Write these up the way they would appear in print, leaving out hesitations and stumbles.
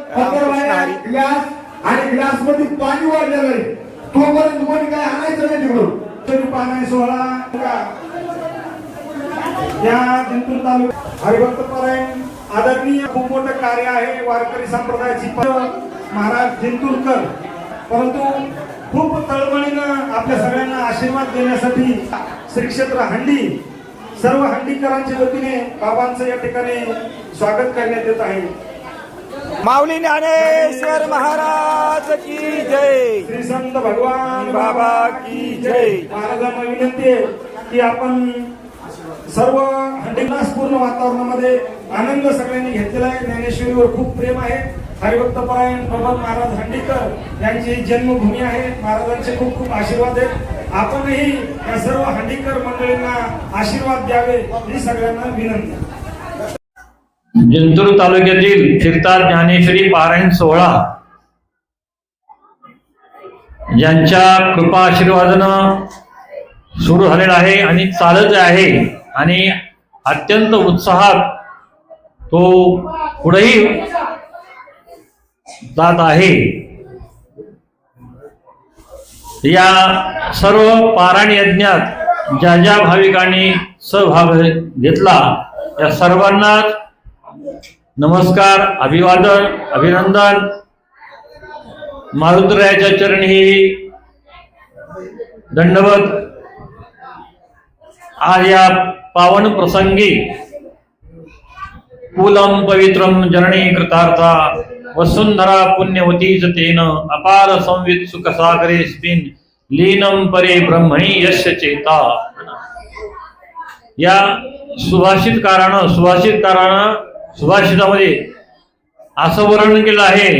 Glass आणि glass मध्ये पाणी वाढलेलं आहे, तोपर्यंत कोणी काय आणायचं नाही तिकडून. तरी पाणी सोहळा या जिंतूर तालुक्यात हरिभक्त परायण आदरणीय खूप मोठं कार्य आहे वारकरी संप्रदायाची महाराज जिंतूरकर, परंतु खूप तळमळीनं आपल्या सगळ्यांना आशीर्वाद देण्यासाठी श्री क्षेत्र हंडी सर्व हंडीकरांच्या वतीने बाबांचं या ठिकाणी स्वागत करण्यात येत आहे. माऊली ज्ञानेश्वर महाराज की जय, श्री संत भगवान बाबा की जय. महाराजांना विनंती आहे की आपण सर्व हंडीनासपूर्ण वातावरणामध्ये आनंद सगळ्यांनी घेतलेला आहे. ज्ञानेश्वरीवर खूप प्रेम आहे. हरिभक्त परायण बाबा महाराज हंडीकर यांची जन्मभूमी आहे. महाराजांचे खूप खूप आशीर्वाद आहेत. आपणही या सर्व हंडीकर मंडळींना आशीर्वाद द्यावे ही सगळ्यांना विनंती. जिंतूर तालुक्यातील फिरता ज्ञानेश्वरी पारायण सोहळा ज्यांच्या कृपा आशीर्वादानं सुरू झालेला आहे आणि चालत आहे आणि अत्यंत उत्साहात तो पुढेही जात आहे. या सर्व पारायण यज्ञात ज्या ज्या भाविकांनी सहभाग घेतला या सर्वांना नमस्कार, अभिवादन, अभिनंदन. मारुतरायाच्या चरणी दंडवत. आज या पावन प्रसंगी कुलम पवित्रम जननी कृतार्था वसुंधरा पुण्यवतीच तेन अपार संवित सुख सागरेस्मिन् लीनम परे ब्रह्मणी यस्य चेता. या सुभाषितकारानं सुभाषितामध्ये असं वर्णन केलं आहे,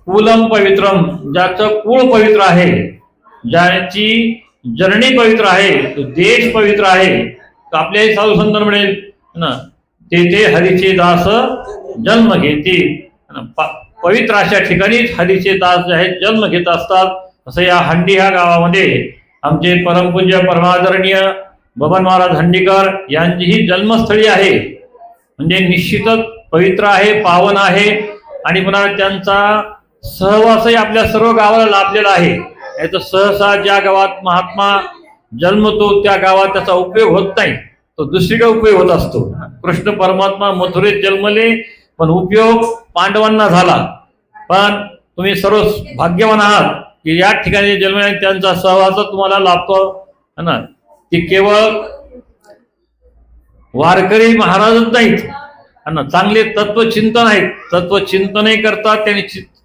कुलम पवित्रम, ज्याचं कुळ पवित्र आहे, ज्याची जननी पवित्र आहे, तो देश पवित्र आहे. आपल्याही साधू संत मिळेल ना, तेथे हरीचे दास जन्म घेते. पवित्र अशा ठिकाणीच हरीचे दास जे आहेत जन्म घेत असतात. असं या हंडी ह्या गावामध्ये आमचे परमपूज्य परमादरणीय बबन महाराज हंडीकर यांची ही जन्मस्थळी आहे. म्हणजे निश्चितच पवित्र आहे, पावन आहे आणि पुन्हा त्यांचा सहवासही आपल्या सर्व गावाला लाभलेला आहे. याचा सहसा ज्या गावात महात्मा जन्मतो त्या गावात त्याचा उपयोग होत नाही, तो दुसरीकडे उपयोग होत असतो. कृष्ण परमात्मा मथुरेत जन्मले पण उपयोग पांडवांना झाला. पण तुम्ही सर्व भाग्यवान आहात की या ठिकाणी जन्मले त्यांचा सहवास तुम्हाला लाभतो ना. ती केवळ वारकरी महाराजच नाहीत, चांगले तत्वचिंतन आहेत. तत्वचिंतनही करतात, त्यांनी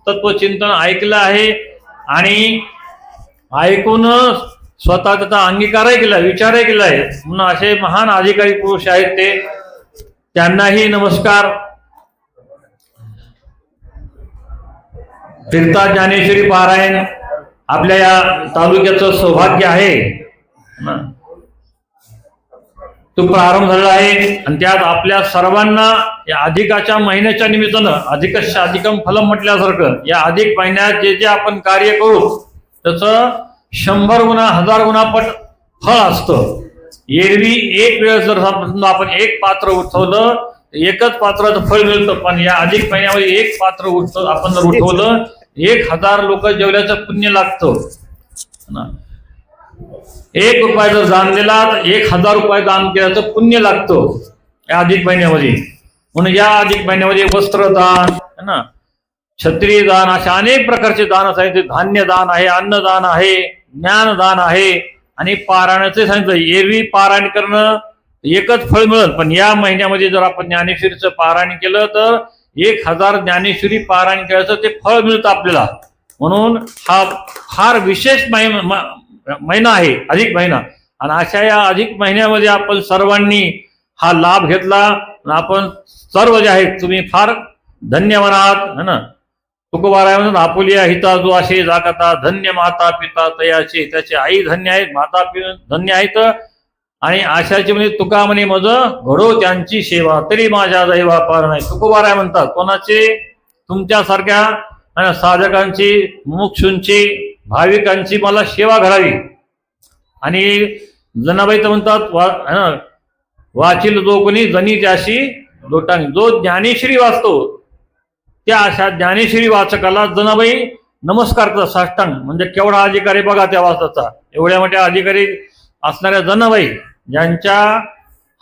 तत्वचिंतन ऐकलं आहे आणि ऐकून स्वतः त्याचा अंगीकारही केला, विचारही केला आहे. म्हणून असे महान अधिकारी पुरुष आहेत ते, त्यांनाही नमस्कार. फिरता ज्ञानेश्वरी पारायण आपल्या या तालुक्याचं सौभाग्य आहे. तो प्रारंभ झालेला आहे आणि त्यात आपल्या सर्वांना या अधिकाच्या महिन्याच्या निमित्तानं अधिकश अधिकम फलम म्हटल्यासारखं या अधिक महिन्यात जे जे आपण कार्य करू त्याचं 100 गुणा 1000 गुणा पट फळ असतं. एरवी एक वेळ जर आपण एक पात्र उठवलं एकच पात्राचं फळ मिळतं, पण या अधिक महिन्यामध्ये एक पात्र आपण जर उठवलं 1000 लोक जेवल्याचं पुण्य लागतं. 1 रुपया जर दान दिला तर 1000 रुपये दान केल्याचं पुण्य लागतं या अधिक महिन्यामध्ये. म्हणून या अधिक महिन्यामध्ये वस्त्रदान है ना, क्षत्रिय दान, अशा अनेक प्रकारचे दान आहेत. धान्य दान आहे, अन्नदान आहे, ज्ञानदान आहे आणि पारायणाचे सांगितलं. एरवी पारायण करणं एकच फळ मिळेल, पण या महिन्यामध्ये जर आपण ज्ञानेश्वरीचं पारायण केलं तर 1000 ज्ञानेश्वरी पारायण केल्याचं ते फळ मिळतं आपल्याला. म्हणून हा फार विशेष महिना आहे अधिक महिना. आणि अशा या अधिक महिन्यामध्ये आपण सर्वांनी हा लाभ घेतला. आपण सर्व जे आहेत तुम्ही फार धन्यवान आहात है ना. तुकोबाराय म्हणून आपुलिया हिता जो असे जागता धन्य माता पिता तयाचे, त्याचे आई धन्य आहेत, माता धन्य आहेत. आणि आशाची म्हणजे तुका म्हणे मज घडो त्यांची सेवा तरी माझ्या दैवा पार नाही. तुकोबाराय म्हणतात कोणाचे, तुमच्यासारख्या साधकांची, मुमुक्षूंची, भाविकांची मला सेवा घडावी. आणि जनाबाई तर म्हणतात वाचिल जो कोणी जनी त्याशी लोटांगी. जो ज्ञानेश्वरी वाचतो त्या अशा ज्ञानेश्वरी वाचकाला जनाबाई नमस्कार करतात साष्टांग. म्हणजे केवढा अधिकारी बघा त्या वाचकाचा. एवढ्या मोठ्या अधिकारी असणाऱ्या जनाबाई ज्यांच्या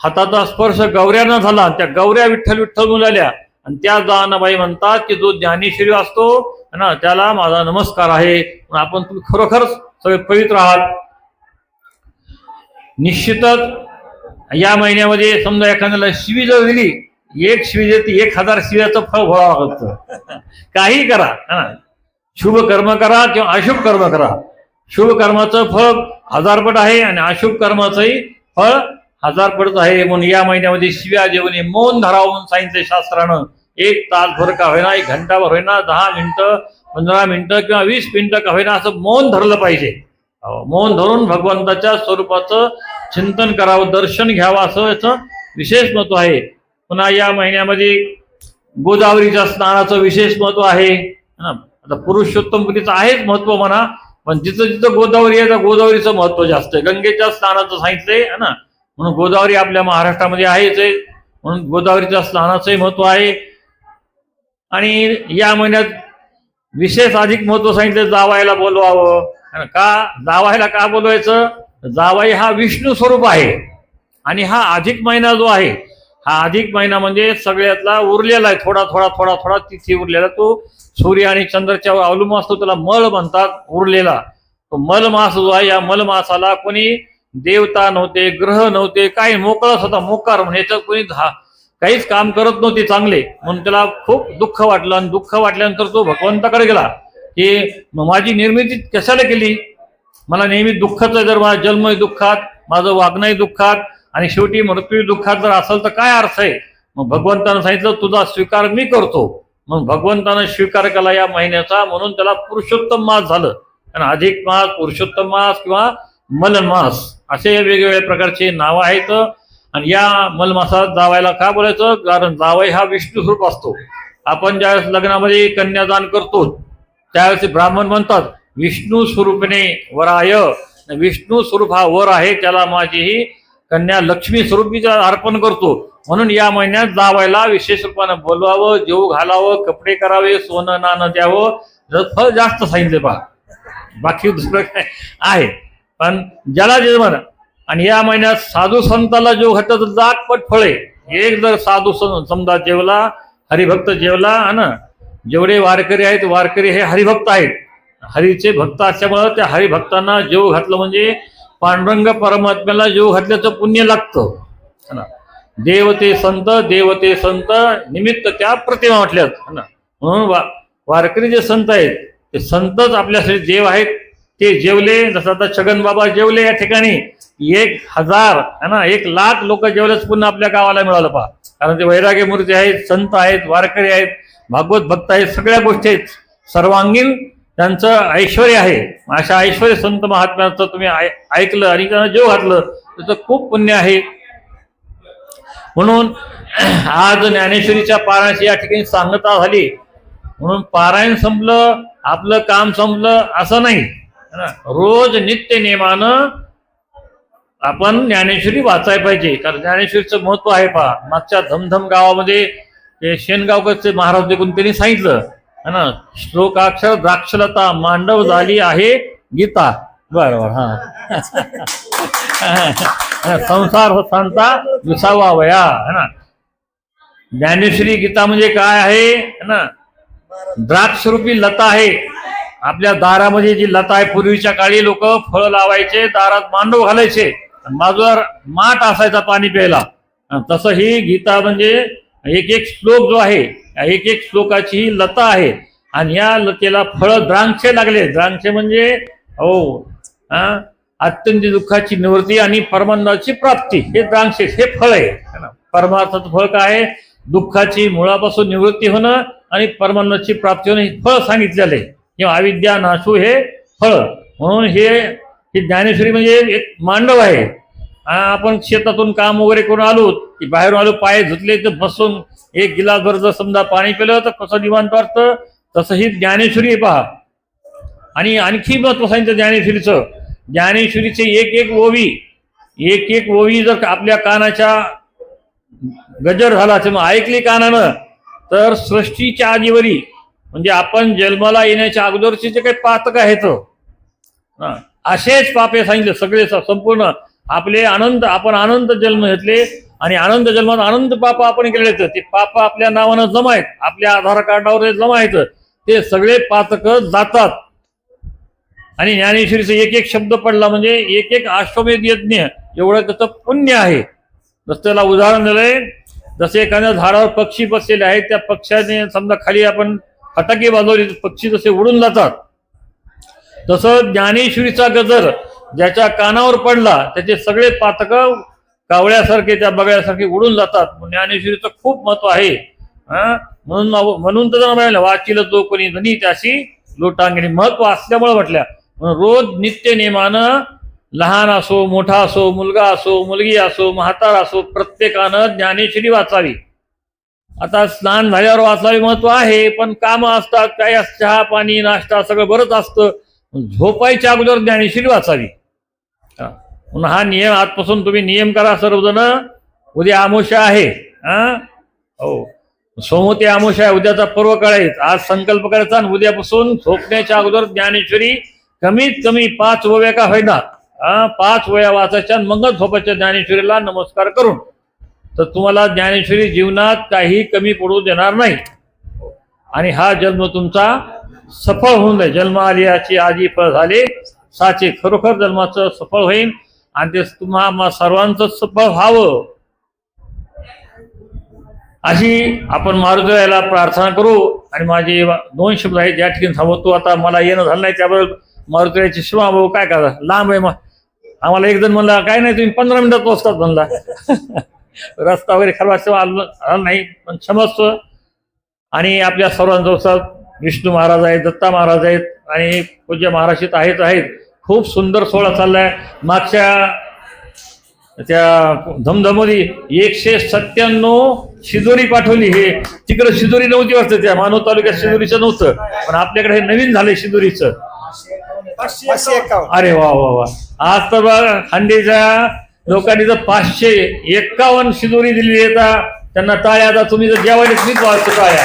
हाताचा स्पर्श गौऱ्यानं झाला, त्या गौऱ्या विठ्ठल विठ्ठल मुलाल्या आणि त्या जनाबाई म्हणतात की जो ज्ञानेश्वरी असतो ना त्याला माझा नमस्कार आहे. आपण तुम्ही खरोखरच सगळे पवित्र आहात. निश्चितच या महिन्यामध्ये समजा एखाद्याला शिवी जर दिली, एक शिवी देते 1000 शिव्याचं फळ भोगावं लागतं. काही करा हा, शुभ कर्म करा किंवा अशुभ कर्म करा. शुभ कर्माचं फळ 1000 पट आहे आणि अशुभ कर्माचंही फळ 1000 पट आहे. म्हणून या महिन्यामध्ये शिव्या जेवणे मौन धरावं म्हणून सांगितले शास्त्रानं. 1 तासभर का होईना, 1 घंटाभर होईना, 10 मिनिटं, 15 मिनिटं किंवा 20 मिनिटं का होईना असं मौन धरलं पाहिजे. मौन धरून भगवंताच्या स्वरूपाचं चिंतन करावं, दर्शन घ्यावं असं याचं विशेष महत्व आहे. पुन्हा या महिन्यामध्ये गोदावरीच्या स्नानाचं विशेष महत्व आहे. आता पुरुषोत्तम पतीचं आहेच महत्व म्हणा, पण जिथं जिथं गोदावरी आहे तर गोदावरीचं महत्व जास्त आहे. गंगेच्या स्नानाचं सांगितलंय ना, म्हणून गोदावरी आपल्या महाराष्ट्रामध्ये आहेच आहे, म्हणून गोदावरीच्या स्नानाचंही महत्व आहे. आणि या महिन्यात विशेष अधिक महत्व सांगितलं जावायला बोलवावं. का जावायला का बोलवायचं? जावाई हा विष्णू स्वरूप आहे आणि हा अधिक महिना जो आहे हा अधिक महिना म्हणजे सगळ्यातला उरलेला आहे. थोडा थोडा थोडा थोडा तिथी उरलेला, तो सूर्य आणि चंद्राच्या अवलंबून असतो, त्याला मळ म्हणतात उरलेला. तो मल मास जो आहे, या मल मासाला कोणी देवता नव्हते, ग्रह नव्हते, काही मोकळाच होता, मोकार म्हणजे याच्यात कोणी काहीच काम करत नव्हते चांगले. म्हणून त्याला खूप दुःख वाटलं आणि दुःख वाटल्यानंतर तो भगवंताकडे गेला की माझी निर्मिती कशाला केली? मला नेहमी दुःखच आहे. जर माझा जन्मही दुःखात, माझं वागणंही दुःखात आणि शेवटी मृत्यू दुःखात जर असेल तर काय अर्थ आहे? मग भगवंतानं सांगितलं तुझा स्वीकार मी करतो. मग भगवंतानं स्वीकार केला या महिन्याचा, म्हणून त्याला पुरुषोत्तम मास झालं. आणि अधिक मास, पुरुषोत्तम मास किंवा मलन मास असे वेगवेगळ्या प्रकारचे नावं आहेत. आणि या मलमासात जावायला का बोलायचं? कारण जावई हा विष्णू स्वरूप असतो. आपण ज्यावेळेस लग्नामध्ये कन्यादान करतो त्यावेळेस ब्राह्मण म्हणतात विष्णू स्वरूपने वराय. विष्णू स्वरूप हा वर आहे, त्याला माझी ही कन्या लक्ष्मी स्वरूपी अर्पण करतो. म्हणून या महिन्यात जावायला विशेष रूपानं बोलवावं, जेवू घालावं, कपडे करावे, सोनं नाणं द्यावं. जर फळ जास्त सांगितले पहा, बाकी दुसरं काय आहे. पण ज्याला जे म्हणा. आणि या महिन्यात साधू संताला जो घटत जागपट फळे. एक जर साधू समजा जेवला, हरिभक्त जेवला ना, जेवढे वारकरी आहेत वारकरी हे हरिभक्त आहेत, हरीचे भक्त असल्यामुळं त्या हरिभक्तांना जेव घातलं म्हणजे पांडुरंग परमात्म्याला जेव घातल्याचं पुण्य लागतं. देवते संत निमित्त त्या प्रतिमा म्हटल्यात ना. म्हणून वारकरी जे संत आहेत ते संतच आपल्यासाठी देव आहेत. ते जेवले, जसं आता छगन बाबा जेवले या ठिकाणी 1000 है ना 1,00,000 लोक जेवलेच पुन्हा आपल्या गावाला मिळालं पहा. कारण ते वैराग्य मूर्ती आहेत, संत आहेत, वारकरी आहेत, भागवत भक्त आहेत, सगळ्या गोष्टी आहेत. सर्वांगीण त्यांचं ऐश्वर आहे. अशा ऐश्वर संत महात्म्याचं तुम्ही ऐकलं आणि त्यांना जेव घातलं त्याचं खूप पुण्य आहे. म्हणून आज ज्ञानेश्वरीच्या पारायणाची या ठिकाणी सांगता झाली. म्हणून पारायण संपलं, आपलं काम संपलं असं नाही. रोज नित्य नेमानं आपण ज्ञानेश्वरी वाचायला पाहिजे. कारण ज्ञानेश्वरीचं महत्व आहे पहा. मागच्या धमधम गावामध्ये शेनगावकरचे महाराज देखून त्यांनी सांगितलं है ना, श्लोकाक्षर द्राक्षलता मांडव झाली आहे गीता. बरोबर हा संसार होतांचा विसावा वया है ना. ज्ञानेश्वरी गीता म्हणजे काय आहे ना, द्राक्षरूपी लता आहे. आपल्या दारामध्ये जी लता आहे, पूर्वीच्या काळी लोक फळ लावायचे, दारात मांडव घालायचे, बाजूवर माठ असायचा पाणी प्यायला. तसं ही गीता म्हणजे एक एक श्लोक जो आहे, एक एक श्लोकाची ही लता आहे. आणि या लतेला फळ द्राक्षे लागले. द्राक्षे म्हणजे हो अत्यंत दुःखाची निवृत्ती आणि परमानंदाची प्राप्ती, हे द्राक्षे हे फळ आहे. परमार्थाचं फळ काय आहे? दुःखाची मुळापासून निवृत्ती होणं आणि परमानंदाची प्राप्ती होणं, हे फळ सांगितलेलं आहे. किंवा अविद्या नाशू हे फळ. म्हणून हे ज्ञानेश्वरी म्हणजे एक मांडव आहे. आपण शेतातून काम वगैरे करून आलो की बाहेरून आलो, पाय धुतले तर बसून 1 गिलासभर जर समजा पाणी पिलं तर कसं निवांत वाटतं, तसं ही ज्ञानेश्वरी पहा. आणि आणखी महत्व सांगितलं ज्ञानेश्वरीचं. ज्ञानेश्वरीचे एक एक ओवी जर आपल्या कानाच्या गजर झाला किंवा ऐकली कानानं तर सृष्टीच्या आधीवरी म्हणजे आपण जन्माला येण्याच्या अगोदरचे जे काही पातक आहेत असेच पापे सांगितले सगळे संपूर्ण आपले आपण अनंत जन्म घेतले आणि अनंत जन्मात अनंत पाप आपण केले ते पाप आपल्या नावानं जमा आहेत, आपल्या आधार कार्डावर जमा आहेत, ते सगळे पातक जातात. आणि ज्ञानेश्वरीचा एक एक शब्द पडला म्हणजे एक एक अश्वमेध यज्ञ एवढं त्याचं पुण्य आहे. जसं त्याला उदाहरण दिलंय, जसे एखाद्या झाडावर पक्षी बसलेले आहेत, त्या पक्ष्याने समजा खाली आपण फटाके वाजवले पक्षी जसे उडून जातात, तसं ज्ञानेश्वरीचा गजर ज्याच्या कानावर पडला त्याचे सगळे पातक कावळ्यासारखे त्या बगळ्यासारखे उडून जातात. ज्ञानेश्वरीचं खूप महत्व आहे. म्हणून तर वाचिल तो कोणी धनी त्याशी लोटांगणी महत्व असल्यामुळे म्हटल्या. रोज नित्य नेमानं लहान असो मोठा असो मुलगा असो मुलगी असो म्हातार असो प्रत्येकानं ज्ञानेश्वरी वाचावी. आता स्नान झाल्यावर वाचावी महत्व आहे, पण कामं असतात, काही चहा पाणी नाश्ता सगळं बरंच असतं. झोपायच्या अगोदर ज्ञानेश्वरी वाचावी. म्हणून हा नियम आजपासून तुम्ही नियम करा सर्वजण. उद्या अमावस्या आहे. हो, सोमवती अमावस्या आहे, उद्याचा पर्व काढायचा. आज संकल्प करायचा आणि उद्यापासून झोपण्याच्या अगोदर ज्ञानेश्वरी कमीत कमी 5 ओव्या का होईना 5 ओव्या वाचायच्या मगच झोपायच्या ज्ञानेश्वरीला नमस्कार करून. तर तुम्हाला ज्ञानेश्वरी जीवनात काही कमी पडू देणार नाही आणि हा जन्म तुमचा सफळ होऊन जाईल. जन्म आलियाची आजी फळ झाले साचे. खरोखर जन्माचं सफळ होईल आणि ते तुम्हा सर्वांचं सफळ व्हावं अशी आपण मारुतीला प्रार्थना करू. आणि माझे 2 शब्द आहेत या ठिकाणी थांबवतो. आता मला येणं झालं नाही त्याबद्दल मारुतीची क्षमा. भाऊ काय करा लांब आहे, मग आम्हाला एक जण म्हणला काय नाही तुम्ही 15 मिनिटात पोहोचतात म्हणला. रस्ता वगैरे खरं आला नाही, पण क्षमस्व. आणि आपल्या सर्वांचा विष्णू महाराज आहेत, दत्ता महाराज आहेत आणि पूज्य महाराष्ट्रात आहेत. खूप सुंदर सोहळा चाललाय. मागच्या त्या धमधमोदी 197 शिदोरी पाठवली. हे तिकडे शिदोरी नव्हती वाटतं, त्या मानव तालुक्यात शिदोरीचं नव्हतं, पण आपल्याकडे हे नवीन झालंय शिदोरीचं. अरे वा वा वा. आज तर खांडेच्या लोकांनी जर 551 शिदोरी दिलेली आहे. त्यांना टाळ्या. आता तुम्ही जर जेवायला मीच वाचतो टाळ्या.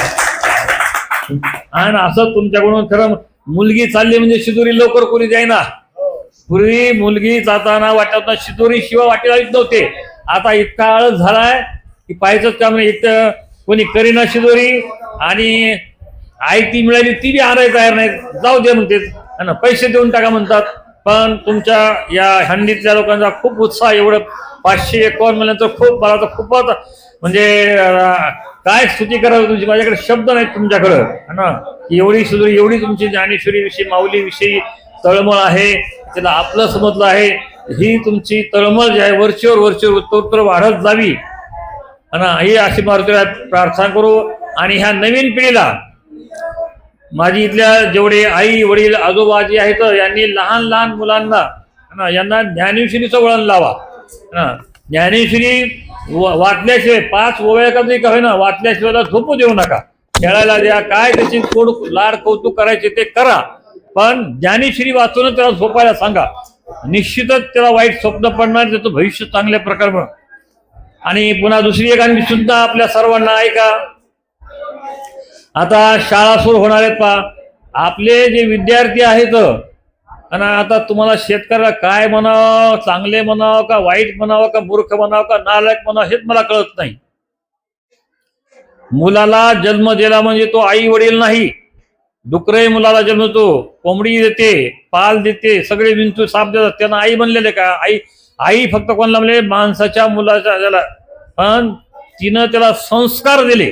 आणि असं तुमच्याकडून खरं मुलगी चालली म्हणजे शिदोरी लवकर कोणी जाईना. पूर्वी मुलगी जाताना वाटत शिदोरी शिवाय वाटेला येत नव्हते. आता इतका आळस झालाय की पाहायचंच काम नाही. इथं कोणी करीना शिदोरी आणि आई ती मिळाली ती बी आणायला तयार नाही. जाऊ दे म्हणते, पैसे देऊन टाका म्हणतात. पण तुमच्या या हंडीतल्या लोकांचा खूप उत्साह. एवढं 551 म्हणल्यानंतर खूप मला तर खूपच म्हणजे काय स्तुती करावी तुमची. माझ्याकडे शब्द नाहीत तुमच्याकडं ना. एवढी शिदोरी एवढी तुमची ज्ञानेश्वरी विषयी माऊली विषयी तळमळ आहे, त्याला आपलं समजलं आहे. ही तुमची तळमळ जी आहे वरचीवर उत्तरोत्तर वाढत जावी ही अशी मारुतीला प्रार्थना करू. आणि ह्या नवीन पिढीला माझी इथल्या जेवढे आई वडील आजोबाजी आहेत यांनी लहान लहान मुलांना यांना ज्ञानेश्वरीचं वळण लावा. ज्ञानेश्वरी वाचल्याशिवाय 5 ओव्या का तरी का होईना वाचल्याशिवाय झोपू देऊ नका. खेळायला द्या, काय त्याची थोड लाड कौतुक करायचे ते करा, पण ज्ञानेश्वरी वाचून त्याला झोपायला सांगा. निश्चितच त्याला वाईट स्वप्न पडणार, त्याचं भविष्य चांगल्या प्रकारे. आणि पुन्हा दुसरी एक आणखी सुद्धा आपल्या सर्वांना ऐका. आता शाळा सुरू होणार आहेत पहा. आपले जे विद्यार्थी आहेत आणि आता तुम्हाला शेतकऱ्याला काय म्हणावं, चांगले म्हणावं का वाईट म्हणावं का मूर्ख म्हणावं का नालायक म्हणावं हेच मला कळत नाही. मुलाला जन्म दिला म्हणजे तो आई वडील नाही. डुकरे मुलाला जन्मतो, कोंबडी देते, पाल देते, सगळे विंचू साप देतात. त्यांना आई बनलेले का? आई फक्त कोणाला म्हणले माणसाच्या मुलाच्या त्याला, पण तिनं त्याला संस्कार दिले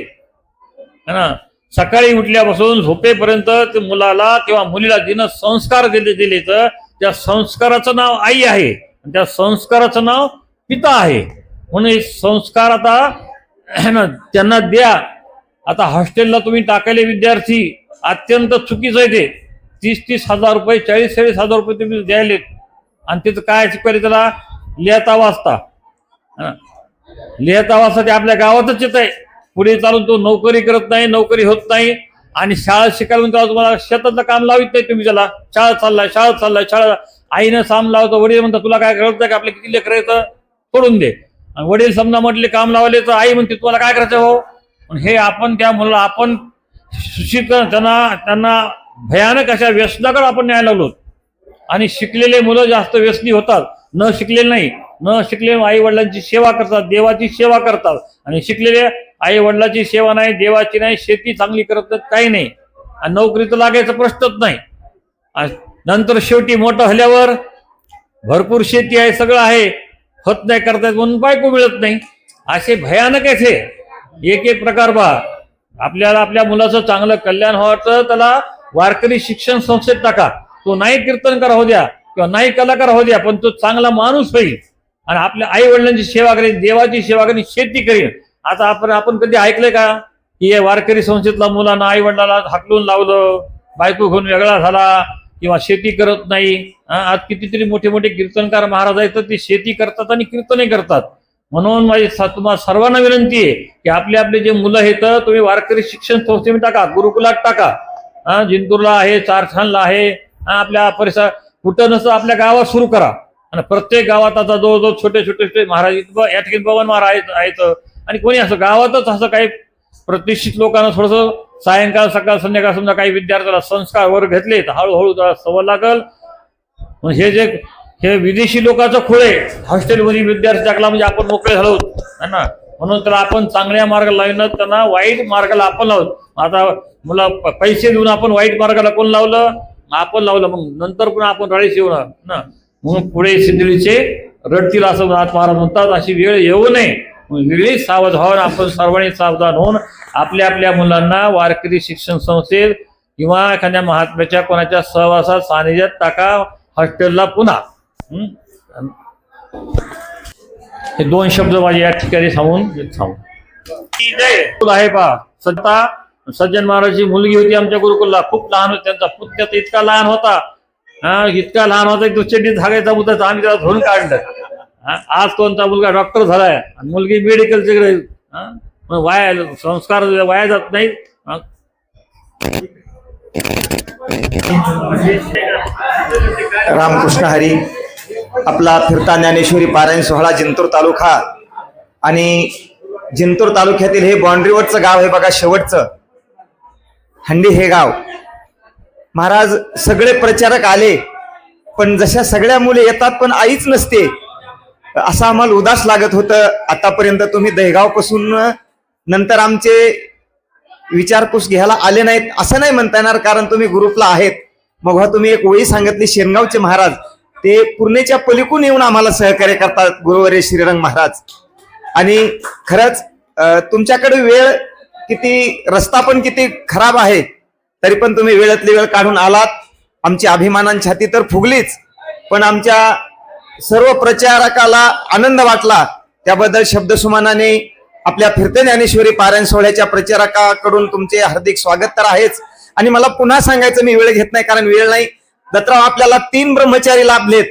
ना. सकाळी उठल्यापासून झोपेपर्यंत ते मुलाला किंवा मुलीला जिनं संस्कार दिले तर त्या संस्काराचं नाव आई आहे, त्या संस्काराचं नाव पिता आहे. म्हणून संस्कार आता त्यांना द्या. आता हॉस्टेलला तुम्ही टाकायले विद्यार्थी अत्यंत चुकीचं आहे. ते 30-30 हजार रुपये 40-40 हजार रुपये तुम्ही द्यायले आणि तिथं काय शिकवायला त्याला लिहिता वाचता. लिहिता वाचता ते आपल्या गावातच येत आहे. पुढे चालून तो नोकरी करत नाही, नोकरी होत नाही. आणि शाळा शिकायला म्हणतो तुम्हाला शेतातलं काम लावित नाही तुम्ही. त्याला शाळा चाललाय. आईनं साम लावतो, वडील म्हणतात तुला काय कळत का आपल्या किती लेकरं येतं सोडून दे. वडील समजा म्हटले काम लावले तर आई म्हणते तुम्हाला काय करायचं हो. पण हे आपण त्या मुलाला आपण सुशिक्षित त्यांना भयानक अशा व्यसनाकडे आपण न्यायला लागलो. आणि शिकलेले मुलं जास्त व्यसनी होतात, न शिकलेले नाही. न शिकलेले आई वडिलांची सेवा करतात, देवाची सेवा करतात. आणि शिकलेले आई वडिलांची सेवा नाही, देवाची नाही, शेती चांगली करतात, काही नाही. आणि नोकरी तर लागायचा प्रश्नच नाही. नंतर शेवटी मोठं झाल्यावर भरपूर शेती आहे, सगळं आहे, होत नाही, करतात म्हणून बायको मिळत नाही. असे भयानक आहे हे एक एक प्रकार. आपल्याला आपल्या मुलाचं चांगलं कल्याण व्हावं, त्याला वारकरी शिक्षण संस्थेत टाका. तो नाही कीर्तनकार होऊ द्या किंवा नाही कलाकार होऊ द्या, पण तो चांगला माणूस होईल आणि आपल्या आई वडिलांची सेवा करेल, देवाची सेवा करेल, शेती करेल. आता आपण कधी ऐकलंय का की हे वारकरी संस्थेतला मुलांना आई वडिलाला हाकलून लावलं, बायको घेऊन वेगळा झाला किंवा शेती करत नाही. आज कितीतरी मोठे मोठे कीर्तनकार महाराज आहेत, तर ते शेती करतात आणि कीर्तनही करतात. म्हणून माझी तुम्हाला सर्वांना विनंती आहे की आपले जे मुलं आहेत तुम्ही वारकरी शिक्षण संस्थेमध्ये टाका, गुरुकुलात टाका. जिंतूरला आहे, चारखानला आहे, आपल्या परिसर कुठं नसतं आपल्या गावात सुरू करा. आणि प्रत्येक गावात आता जवळजवळ छोटे छोटे महाराज या ठिकाणी बबन महाराज आहेत. आणि कोणी असं गावातच असं काही प्रतिष्ठित लोकांना थोडंसं सायंकाळ सकाळ संध्याकाळ समजा काही विद्यार्थ्याला संस्कार वगैरे घेतले तर हळूहळू त्याला सवय लागल. हे विदेशी लोकांचं खोळे हॉस्टेलमध्ये विद्यार्थी टाकला म्हणजे आपण मोकळे झालो ना. म्हणून त्याला आपण चांगल्या मार्गाला लावलं, त्यांना वाईट मार्गाला आपण लावलं. आता मुला पैसे देऊन आपण वाईट मार्गाला कोण लावलं? आपण लावलं. मग नंतर पुन्हा आपण रळीस येऊ ना. म्हणून पुढे सिंधुलीचे रडतील असं नाथ महाराज म्हणतात. अशी वेळ येऊ नये, वेळीच सावध व्हावं. आपण सर्वांनी सावधान होऊन आपल्या मुलांना वारकरी शिक्षण संस्थेत किंवा एखाद्या महात्म्याच्या कोणाच्या सहवासात सानिध्यात टाका, हॉस्टेलला पुन्हा. हे दोन शब्द माझे या ठिकाणी सांगून आहे पहा. सज्जन महाराजची मुलगी होती आमच्या गुरुकुलला, खूप लहान होती. त्यांचा पुत्या तर इतका लहान होता, इतका लहान होता की तो चड्डीत धागायचा मुद्दा आम्ही त्याला धरून काढलं. आज कोणता मुलगा डॉक्टर झालाय आणि मुलगी मेडिकलचे वाया संस्कार वाया जात नाही. रामकृष्ण हरी. आपला फिरता ज्ञानेश्वरी पारायण सोहळा जिंतूर तालुका आणि जिंतूर तालुक्यातील हे बाउंड्रीवरचं गाव आहे बघा, शेवटचं हंडी हे गाव. महाराज सगळे प्रचारक आले, पण जशा सगळ्या मुले येतात पण आईच नसते, असं आम्हाला उदास लागत होतं. आतापर्यंत तुम्ही दहेगाव पासून नंतर आमचे विचारपूस घ्यायला आले नाहीत असं नाही म्हणता येणार, कारण तुम्ही ग्रुपला आहेत. मग तुम्ही एक ओळी सांगितली शेनगावचे महाराज, ते पूर्णेच्या पलीकडून येऊन आम्हाला सहकार्य करतात, गुरुवर्य श्रीरंग महाराज. आणि खरंच तुमच्याकडे वेळ किती, रस्ता पण किती खराब आहे, तरी पण तुम्ही वेळातली वेळ काढून आलात. आमची अभिमानांची छाती तर फुगलीच, पण आमच्या सर्व प्रचारकाला आनंद वाटला. त्याबद्दल शब्दसुमनाने आपल्या फिरते ज्ञानेश्वरी पारायण सोहळ्याच्या प्रचारकाकडून तुमचे हार्दिक स्वागत तर आहेच. आणि मला पुन्हा सांगायचं, मी वेळ घेत नाही कारण वेळ नाही. दत्तराव, आपल्याला 3 ब्रह्मचारी लाभलेत.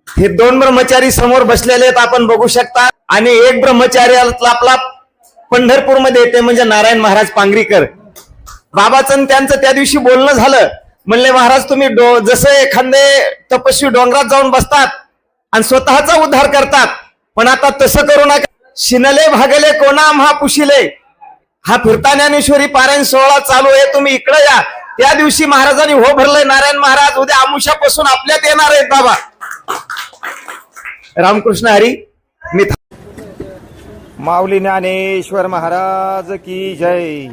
हे 2 ब्रह्मचारी समोर बसलेले आहेत, आपण बघू शकता. आणि एक ब्रह्मचारी आपला पंढरपूरमध्ये येते म्हणजे नारायण महाराज पांगरीकर. बाबाचं त्यांचं त्या दिवशी बोलणं झालं. म्हणले महाराज तुम्ही जसं एखादे तपस्वी डोंगरात जाऊन बसतात आणि स्वतःचा उद्धार करतात, पण आता तसं करू नका. शिनले भागले कोणा महापुशिले, हा फिरता ज्ञानेश्वरी पारायण सोहळा चालू आहे, तुम्ही इकडे या. त्या दिवशी महाराजांनी हो भरलंय नारायण महाराज, उद्या आमुष्यापासून आपल्यात येणार आहेत बाबा. रामकृष्ण हरी. मी माऊली ज्ञानेश्वर महाराज की जय.